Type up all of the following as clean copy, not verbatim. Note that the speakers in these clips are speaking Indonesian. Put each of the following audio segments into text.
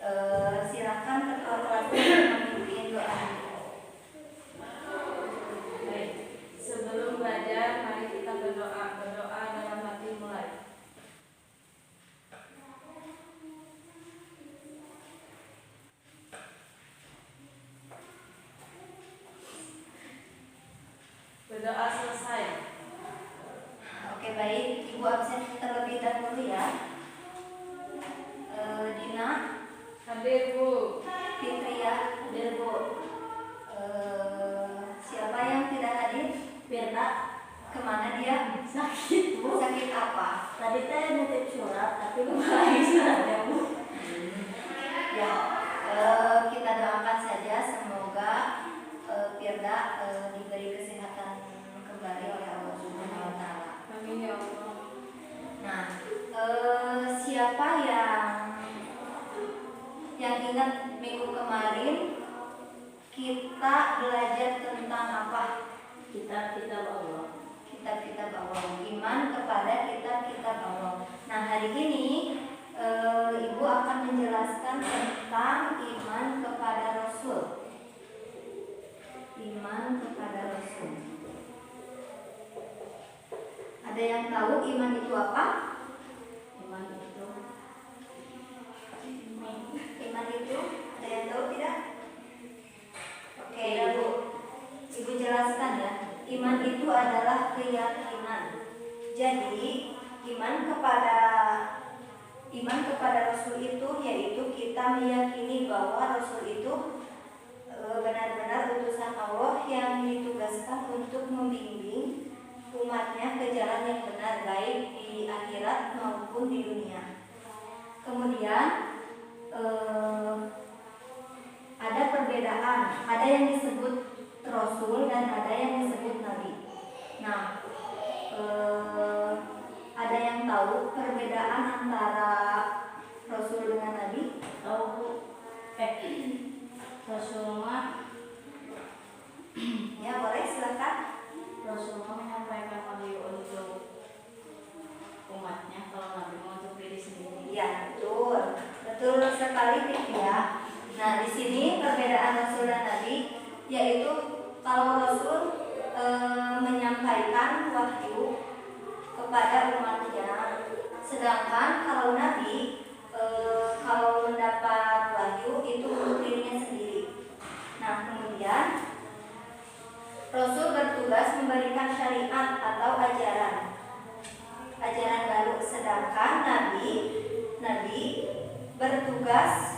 Silakan ketua kelas memimpin doa. Baik, sebelum belajar mari kita berdoa. Berdoa dalam hati mulai. Berdoa selesai. Oke, baik, Ibu absen terlebih dahulu ya. Dina, Hadir Bu. Fitria, hadir Bu. Siapa yang tidak hadir? Firda, kemana dia? Sakit Bu. Sakit apa? Tadi saya nitip surat tapi kembali suratnya Bu. Ya, kita doakan saja semoga Firda diberi kesehatan kembali oleh Allah Subhanahu wa Ta'ala. Amin ya Allah. Nah, siapa yang ingat minggu kemarin kita belajar tentang apa? Kitab-kitab Allah. Kitab-kitab Allah, iman kepada kitab-kitab Allah. Nah, hari ini Ibu akan menjelaskan tentang iman kepada Rasul. Iman kepada Rasul. Ada yang tahu iman itu apa? Iman itu Iman itu ada yang tahu tidak? Oke, Ibu. Ibu jelaskan ya. Iman itu adalah keyakinan. Jadi, iman kepada Rasul itu yaitu kita meyakini bahwa Rasul itu benar-benar utusan Allah yang ditugaskan untuk membimbing umatnya ke jalan yang benar, baik di akhirat maupun di dunia. Kemudian ada perbedaan, ada yang disebut Rasul dan ada yang disebut Nabi. Nah, ada yang tahu perbedaan antara Rasul dengan Nabi? tahu Bu. Rasulullah Ya, boleh, silakan. Rasulullah menyampaikan wahyu untuk umatnya, kalau Nabi mau untuk diri sendiri. Ya, betul. Betul sekali, Tik ya. Nah, di sini perbedaan Rasul dan Nabi yaitu kalau Rasul menyampaikan wahyu kepada umatnya, sedangkan kalau Nabi kalau mendapat wahyu itu untuk dirinya sendiri. Nah, kemudian Rasul bertugas memberikan syariat atau ajaran baru, sedangkan Nabi bertugas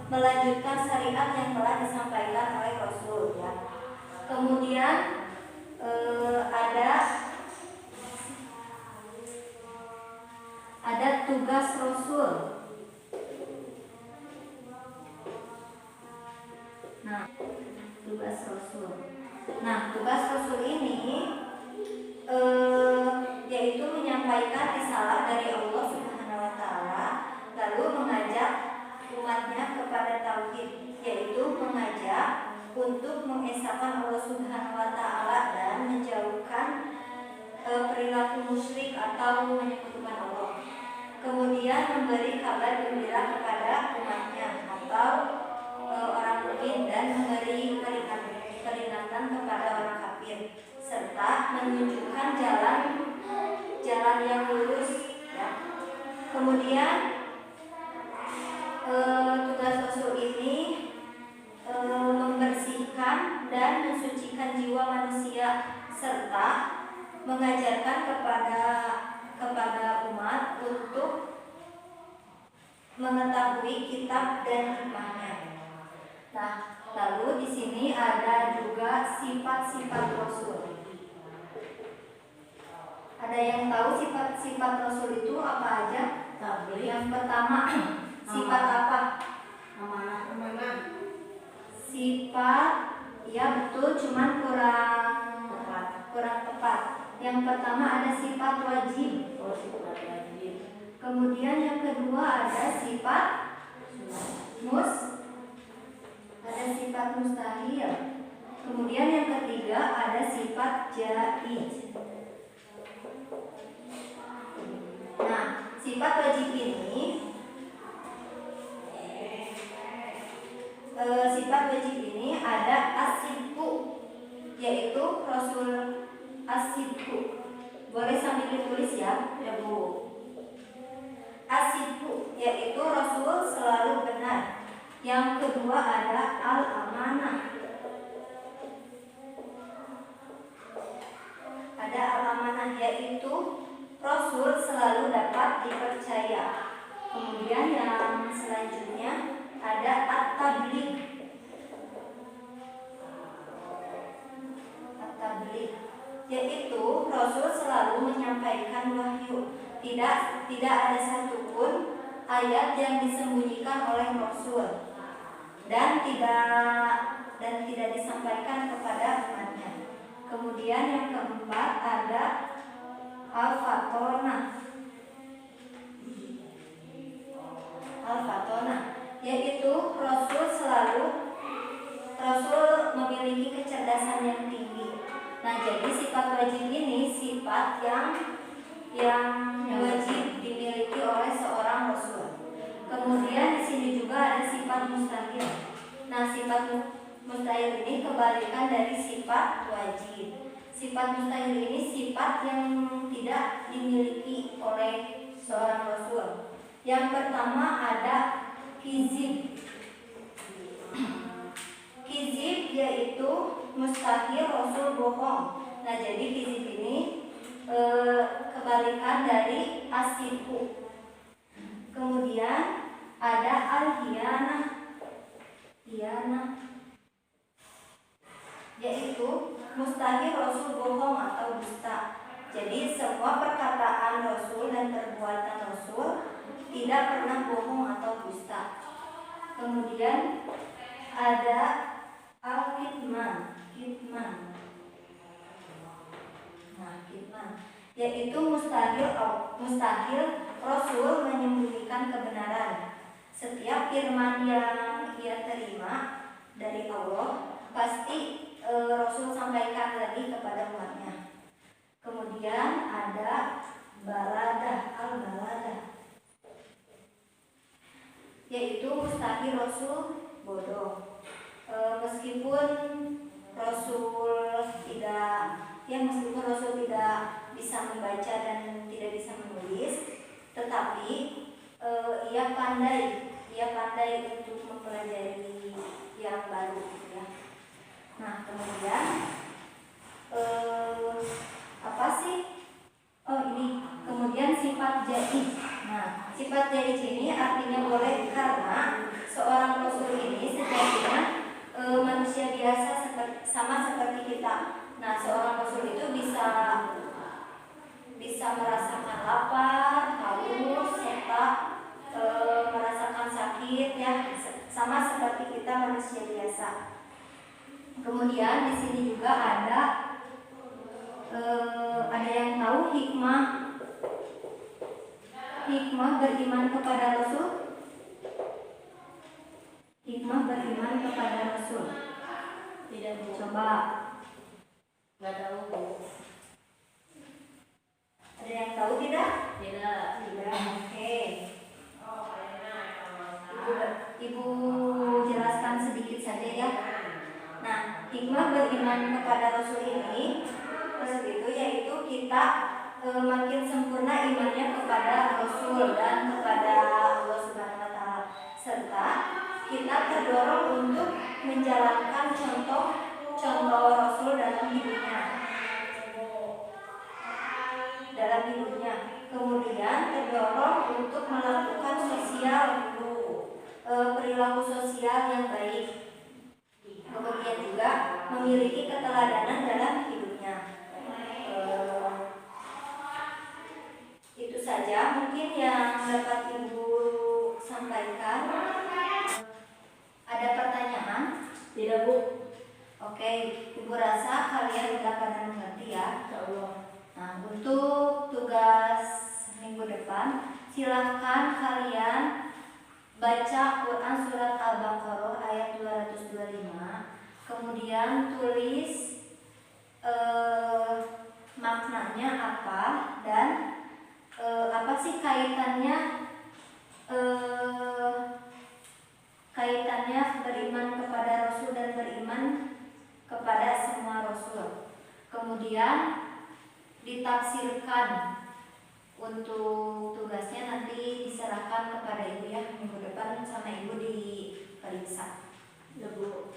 melanjutkan syariat yang telah disampaikan oleh Rasul ya. Kemudian ada tugas Rasul. Nah, tugas Rasul ini yaitu menyampaikan risalah dari Allah Subhanahu wa Ta'ala, lalu mengajak umatnya kepada tauhid, yaitu mengajak untuk mengesahkan Allah Subhanahu wa Ta'ala dan menjauhkan perilaku musyrik atau menyekutukan Allah. Kemudian memberi kabar gembira kepada umatnya atau orang mukmin dan memberi peringatan kepada orang kafir, serta menunjukkan jalan yang lurus ya. Kemudian tugas Rasul ini membersihkan dan mensucikan jiwa manusia serta mengajarkan kepada umat untuk mengetahui kitab dan hikmahnya. Nah, lalu di sini ada juga sifat-sifat Rasul. Ada yang tahu sifat-sifat Rasul itu apa aja? Tabligh. Yang pertama, sifat apa? Amanah. Sifat, ya betul, cuman kurang tepat. Yang pertama ada sifat wajib. Sifat wajib. Kemudian yang kedua ada sifat ada sifat mustahil. Kemudian yang ketiga ada sifat jaiz. Nah, sifat wajib ini sifat wajib ini ada as-sidqu, yaitu Rasul as-sidqu. Boleh sambil ditulis ya, Bu. As-sidqu yaitu Rasul selalu benar. Yang kedua ada al-amanah. Ada al-amanah yaitu Rasul selalu dapat dipercaya. Kemudian yang selanjutnya ada at-tabligh. At-tabligh yaitu Rasul selalu menyampaikan wahyu. Tidak ada satupun ayat yang disembunyikan oleh Rasul dan tidak disampaikan kepada umatnya. Kemudian yang keempat ada al-fatonah. Al-fatonah yaitu Rasul memiliki kecerdasan yang tinggi. Nah, jadi sifat wajib ini sifat yang wajib dimiliki oleh seorang Rasul. Kemudian di sini juga ada sifat mustahil. Nah, sifat mustahil ini kebalikan dari sifat wajib. Sifat mustahil ini sifat yang tidak dimiliki oleh seorang Rasul. Yang pertama ada kizib. Kizib yaitu mustahil Rasul bohong. Nah, jadi kizib ini kebalikan dari as-sidqu. Kemudian ada al-hiyanah. Hiyanah yaitu mustahil Rasul bohong atau dusta. Jadi semua perkataan Rasul dan perbuatan Rasul tidak pernah bohong atau dusta. Kemudian ada al-kitman. Nah, kitman yaitu mustahil Rasul menyembunyikan kebenaran. Setiap firman yang ia terima dari Allah pasti Rasul sampaikan lagi kepada umatnya. Kemudian ada al-baladah yaitu mustahil Rasul bodoh. Meskipun Rasul tidak bisa membaca dan tidak bisa menulis, tetapi ia pandai untuk mempelajari yang baru ya. Nah, kemudian kemudian sifat jaiz. Nah, sifat jaiz ini artinya boleh karena seorang Rasul ini sejatinya manusia biasa sama seperti kita. Nah, seorang Rasul itu bisa merasakan lapar, haus, serta merasakan sakit ya, sama seperti kita manusia biasa. Kemudian di sini juga ada yang tahu hikmah beriman kepada Rasul. Hikmah beriman kepada Rasul. Tidak, Bu. Coba. Nggak tahu, Bu. Ada yang tahu tidak? Tidak. Oke. Ibu jelaskan sedikit saja ya. Nah, hikmah beriman kepada Rasul ini yaitu kita makin sempurna imannya kepada Rasul dan kepada Allah Subhanahu wa Ta'ala, serta kita terdorong untuk menjalankan contoh Rasul dalam hidupnya. Kemudian terdorong untuk melakukan perilaku sosial yang baik. Kemudian juga memiliki keteladanan dalam hidupnya. Itu saja mungkin yang dapat Ibu sampaikan. Ada pertanyaan? Tidak, Bu. Oke, Ibu rasa kalian sudah pada mengerti ya. Insyaallah. Nah, untuk tugas minggu depan, silahkan kalian baca Quran surat Al-Baqarah ayat 225. Kemudian tulis maknanya apa dan apa sih kaitannya beriman komitmen kepada semua rasul. Kemudian ditafsirkan. Untuk tugasnya nanti diserahkan kepada ibu ya, minggu depan sama ibu diperiksa. Ya Bu.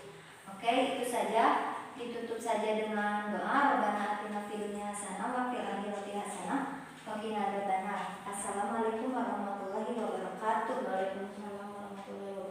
Oke, itu saja. Ditutup saja dengan doa. Rabbana atina fid dunya hasanah wa fil akhirati hasanah wa qina adzabannar. Assalamualaikum warahmatullahi wabarakatuh. Waalaikumsalam warahmatullahi wabarakatuh.